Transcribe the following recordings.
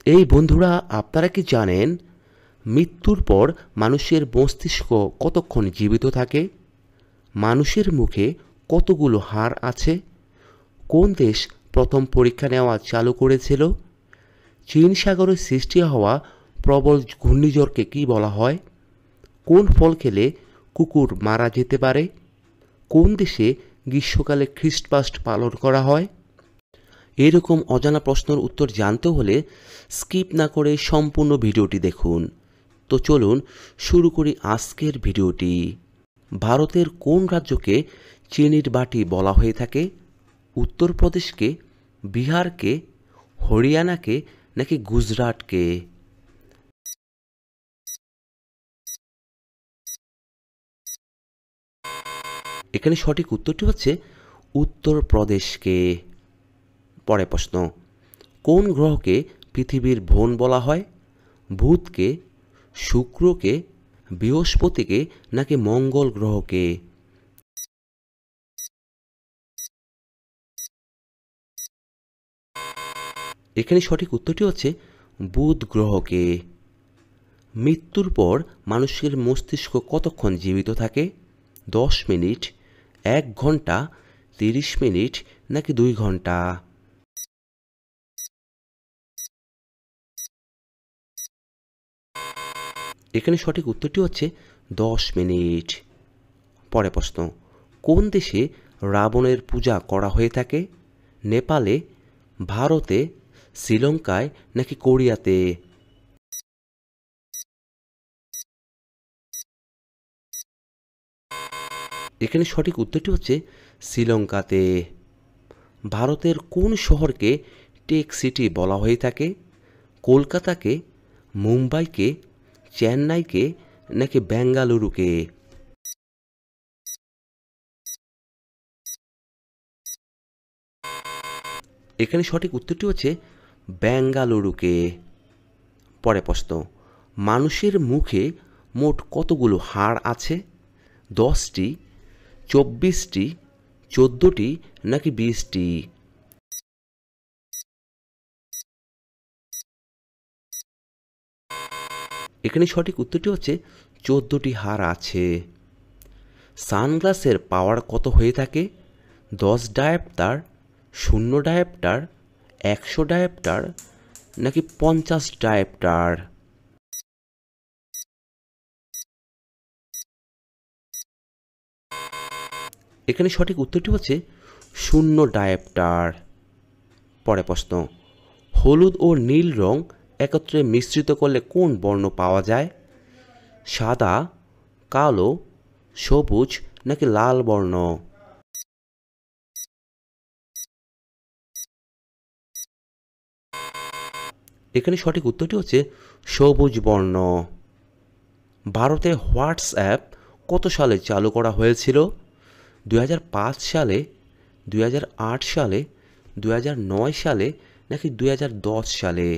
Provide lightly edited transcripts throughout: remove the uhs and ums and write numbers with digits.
এই বন্ধুরা, আপনারা কি জানেন মৃত্যুর পর মানুষের মস্তিষ্ক কতক্ষণ জীবিত থাকে? মানুষের মুখে কতগুলো হাড় আছে? কোন দেশ প্রথম পরীক্ষা নেওয়া চালু করেছিল? চীন সাগরে সৃষ্টি হওয়া প্রবল ঘূর্ণিঝড়কে কি বলা হয়? কোন ফল খেলে কুকুর মারা যেতে পারে? কোন দেশে গ্রীষ্মকালে খ্রিস্টমাস পালন করা হয়? এরকম অজানা প্রশ্নের উত্তর জানতে হলে স্কিপ না করে সম্পূর্ণ ভিডিওটি দেখুন। তো চলুন শুরু করি আজকের ভিডিওটি। ভারতের কোন রাজ্যকে চিনির বাটি বলা হয়ে থাকে? উত্তরপ্রদেশকে, বিহারকে, হরিয়ানাকে নাকি গুজরাটকে? এখানে সঠিক উত্তরটি হচ্ছে উত্তরপ্রদেশকে। পরের প্রশ্ন, কোন গ্রহকে পৃথিবীর বোন বলা হয়? বুধকে, শুক্রকে, বৃহস্পতিকে নাকি মঙ্গল গ্রহকে? এখানে সঠিক উত্তরটি হচ্ছে বুধ গ্রহকে। মৃত্যুর পর মানুষের মস্তিষ্ক কতক্ষণ জীবিত থাকে? 10 মিনিট, 1 ঘন্টা, 30 মিনিট নাকি 2 ঘন্টা? এখানে সঠিক উত্তরটি হচ্ছে 10 মিনিট। পরের প্রশ্ন, কোন দেশে রাবণের পূজা করা হয়ে থাকে? নেপালে, ভারতে, শ্রীলঙ্কায় নাকি কোরিয়াতে? এখানে সঠিক উত্তরটি হচ্ছে শ্রীলঙ্কাতে। ভারতের কোন শহরকে টেক সিটি বলা হয়ে থাকে? কলকাতাকে, মুম্বাইকে, চেন্নাইকে নাকি বেঙ্গালুরুকে? এখানে সঠিক উত্তরটি হচ্ছে বেঙ্গালুরুকে। পরের প্রশ্ন, মানুষের মুখে মোট কতগুলো হাড় আছে? 10টি, 24টি, 14টি নাকি 20টি? এখানে সঠিক উত্তরটি হচ্ছে 14টি হাড় আছে। সানগ্লাসের পাওয়ার কত হয়ে থাকে? 10 ডায়োপ্টার, 0 ডায়োপ্টার, 100 ডায়োপ্টার নাকি 50 ডায়োপ্টার? এখানে সঠিক উত্তরটি হচ্ছে 0 ডায়োপ্টার। পরের প্রশ্ন, হলুদ ও নীল রং একত্রে মিশ্রিত করলে কোন বর্ণ পাওয়া যায়? সাদা, কালো, সবুজ নাকি লাল বর্ণ? এখানে সঠিক উত্তরটি হচ্ছে সবুজ বর্ণ। ভারতে হোয়াটসঅ্যাপ কত সালে চালু করা হয়েছিল? 2005 সালে, 2008 সালে, 2009 সালে নাকি 2010 সালে?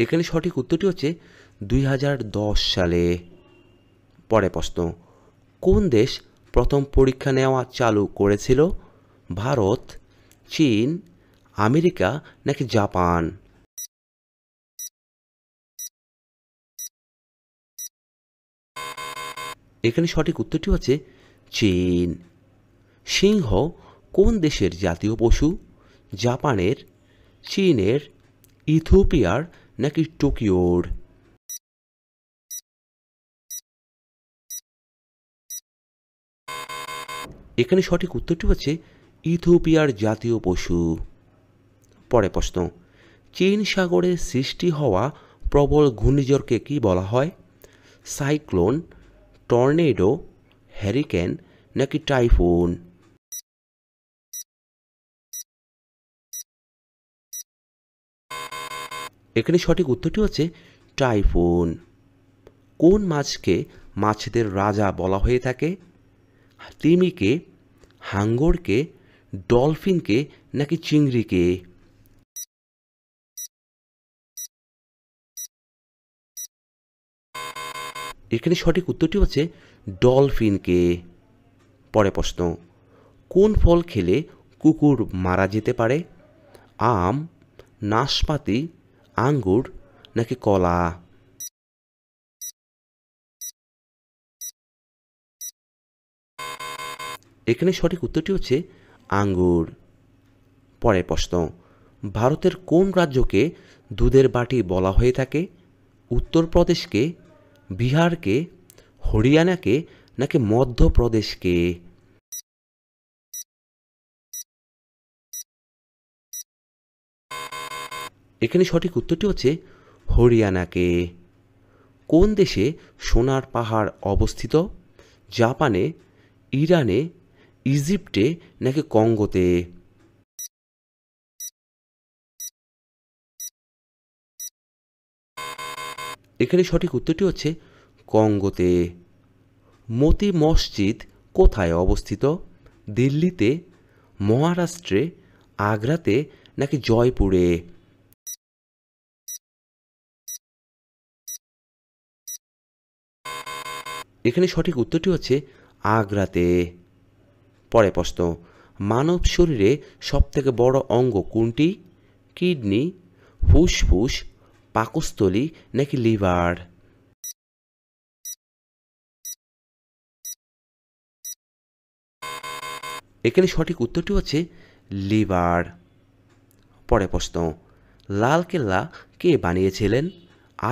এখানে সঠিক উত্তরটি হচ্ছে 2010 সালে। পরের প্রশ্ন, কোন দেশ প্রথম পরীক্ষা নেওয়া চালু করেছিল? ভারত, চীন, আমেরিকা নাকি জাপান? এখানে সঠিক উত্তরটি হচ্ছে চীন। সিংহ কোন দেশের জাতীয় পশু? জাপানের, চীনের, ইথিওপিয়ার নাকি টোকিওর? এখানে সঠিক উত্তরটি হচ্ছে ইথিওপিয়ার জাতীয় পশু। পরের প্রশ্ন, চীন সাগরে সৃষ্টি হওয়া প্রবল ঘূর্ণিঝড়কে কি বলা হয়? সাইক্লোন, টর্নেডো, হ্যারিকেন নাকি টাইফুন? এখানে সঠিক উত্তরটি হচ্ছে টাইফুন। কোন মাছকে মাছেদের রাজা বলা হয়ে থাকে? তিমিকে, হাঙ্গরকে, ডলফিনকে নাকি চিংড়িকে? এখানে সঠিক উত্তরটি হচ্ছে ডলফিনকে। পরের প্রশ্ন, কোন ফল খেলে কুকুর মারা যেতে পারে? আম, নাশপাতি, আঙ্গুর নাকি কলা? এখানে সঠিক উত্তরটি হচ্ছে আঙ্গুর। পরের প্রশ্ন, ভারতের কোন রাজ্যকে দুধের বাটি বলা হয়ে থাকে? উত্তরপ্রদেশকে, বিহারকে, হরিয়ানাকে নাকি মধ্যপ্রদেশকে? এখানে সঠিক উত্তরটি হচ্ছে হরিয়ানাকে। কোন দেশে সোনার পাহাড় অবস্থিত? জাপানে, ইরানে, ইজিপ্টে নাকি কঙ্গোতে? এখানে সঠিক উত্তরটি হচ্ছে কঙ্গোতে। মতি মসজিদ কোথায় অবস্থিত? দিল্লিতে, মহারাষ্ট্রে, আগ্রাতে নাকি জয়পুরে? এখানে সঠিক উত্তরটি হচ্ছে আগ্রাতে। পরের প্রশ্ন, মানব শরীরে সবথেকে বড় অঙ্গ কোনটি? কিডনি, ফুসফুস, পাকস্থলী নাকি লিভার? এখানে সঠিক উত্তরটি হচ্ছে লিভার। পরের প্রশ্ন, লালকেল্লা কে বানিয়েছিলেন?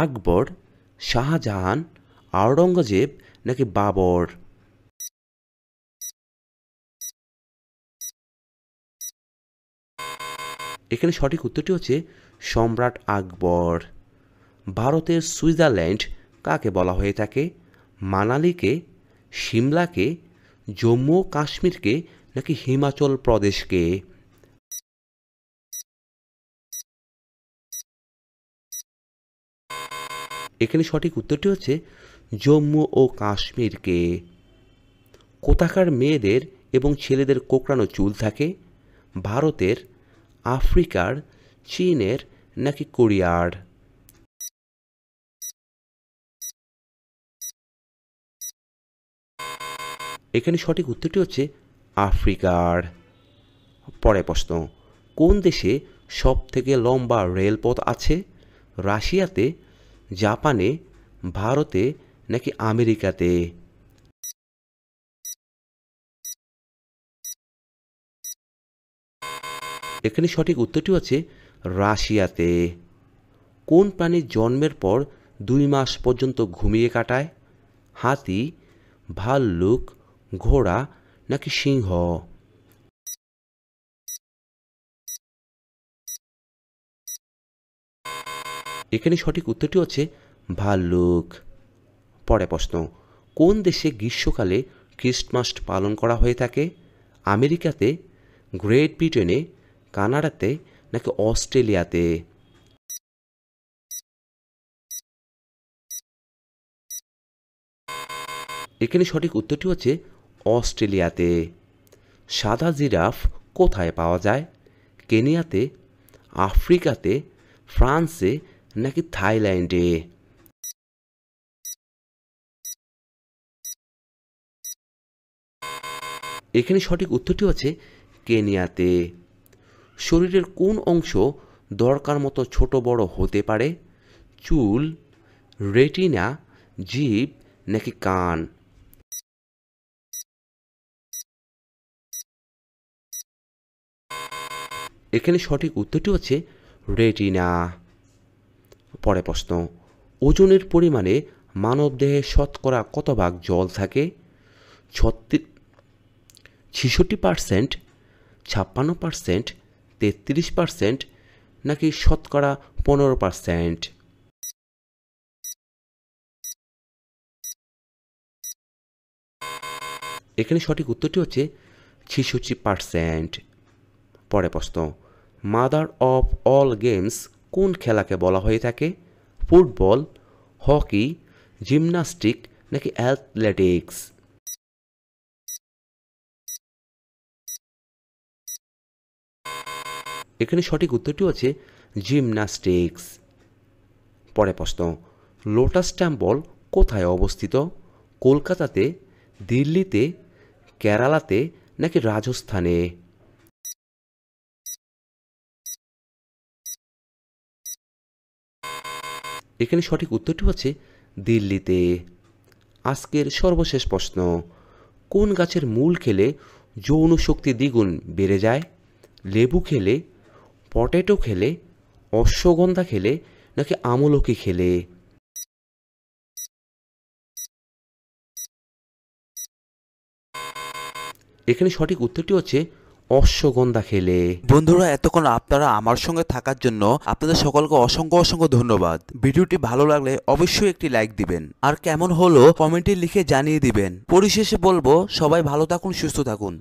আকবর, শাহজাহান, আওরঙ্গজেব নাকি বাবর? এখানে সঠিক উত্তরটি হচ্ছে সম্রাট আকবর। ভারতের সুইজারল্যান্ড কাকে বলা হয়ে থাকে? মানালিকে, সিমলাকে, জম্মু ও কাশ্মীরকে নাকি হিমাচল প্রদেশকে? এখানে সঠিক উত্তরটি হচ্ছে জম্মু ও কাশ্মীরকে। কোথাকার মেয়েদের এবং ছেলেদের কোঁকড়ানো চুল থাকে? ভারতের, আফ্রিকার, চীনের নাকি কোরিয়ার? এখানে সঠিক উত্তরটি হচ্ছে আফ্রিকার। পরের প্রশ্ন, কোন দেশে সবথেকে লম্বা রেলপথ আছে? রাশিয়াতে, জাপানে, ভারতে নাকি আমেরিকাতে? এখানে সঠিক উত্তরটি হচ্ছে রাশিয়াতে। কোন প্রাণীর জন্মের পর 2 মাস পর্যন্ত ঘুমিয়ে কাটায়? হাতি, ভাল্লুক, ঘোড়া নাকি সিংহ? এখানে সঠিক উত্তরটি হচ্ছে ভাল্লুক। পরের প্রশ্ন, কোন দেশে গ্রীষ্মকালে ক্রিসমাস পালন করা হয়ে থাকে? আমেরিকাতে, গ্রেট ব্রিটেনে, কানাডাতে নাকি অস্ট্রেলিয়াতে? এখানে সঠিক উত্তরটি হচ্ছে অস্ট্রেলিয়াতে। সাদা জিরাফ কোথায় পাওয়া যায়? কেনিয়াতে, আফ্রিকাতে, ফ্রান্সে নাকি থাইল্যান্ডে? এখানে সঠিক উত্তরটি হচ্ছে কেনিয়াতে। শরীরের কোন অংশ দরকার মতো ছোট বড় হতে পারে? চুল, রেটিনা, জিভ নাকি কান? এখানে সঠিক উত্তরটি হচ্ছে রেটিনা। পরের প্রশ্ন, ওজনের পরিমাণে মানবদেহে শতকরা কত ভাগ জল থাকে? 66%, 56%, 33% নাকি শতকরা 15%? এখানে সঠিক উত্তরটি হচ্ছে 66%। পরের প্রশ্ন, মাদার অফ অল গেমস কোন খেলাকে বলা হয়ে থাকে? ফুটবল, হকি, জিমন্যাস্টিক নাকি অ্যাথলেটিক্স? এখানে সঠিক উত্তরটি হচ্ছে জিমন্যাস্টিক্স। পরের প্রশ্ন, লোটাস টেম্পল কোথায় অবস্থিত? কলকাতাতে, দিল্লিতে, কেরালাতে নাকি রাজস্থানে? এখানে সঠিক উত্তরটি হচ্ছে দিল্লিতে। আজকের সর্বশেষ প্রশ্ন, কোন গাছের মূল খেলে যৌন শক্তি দ্বিগুণ বেড়ে যায়? লেবু খেলে, পটেটো খেলে, অশ্বগন্ধা খেলে নাকি আমলকি খেলে? এখানে সঠিক উত্তরটি হচ্ছে অশ্বগন্ধা খেলে। বন্ধুরা, এতক্ষণ আপনারা আমার সঙ্গে থাকার জন্য আপনাদের সকলকে অসংখ্য অসংখ্য ধন্যবাদ। ভিডিওটি ভালো লাগলে অবশ্যই একটি লাইক দিবেন, আর কেমন হলো কমেন্টে লিখে জানিয়ে দিবেন। পরিশেষে বলবো, সবাই ভালো থাকুন, সুস্থ থাকুন।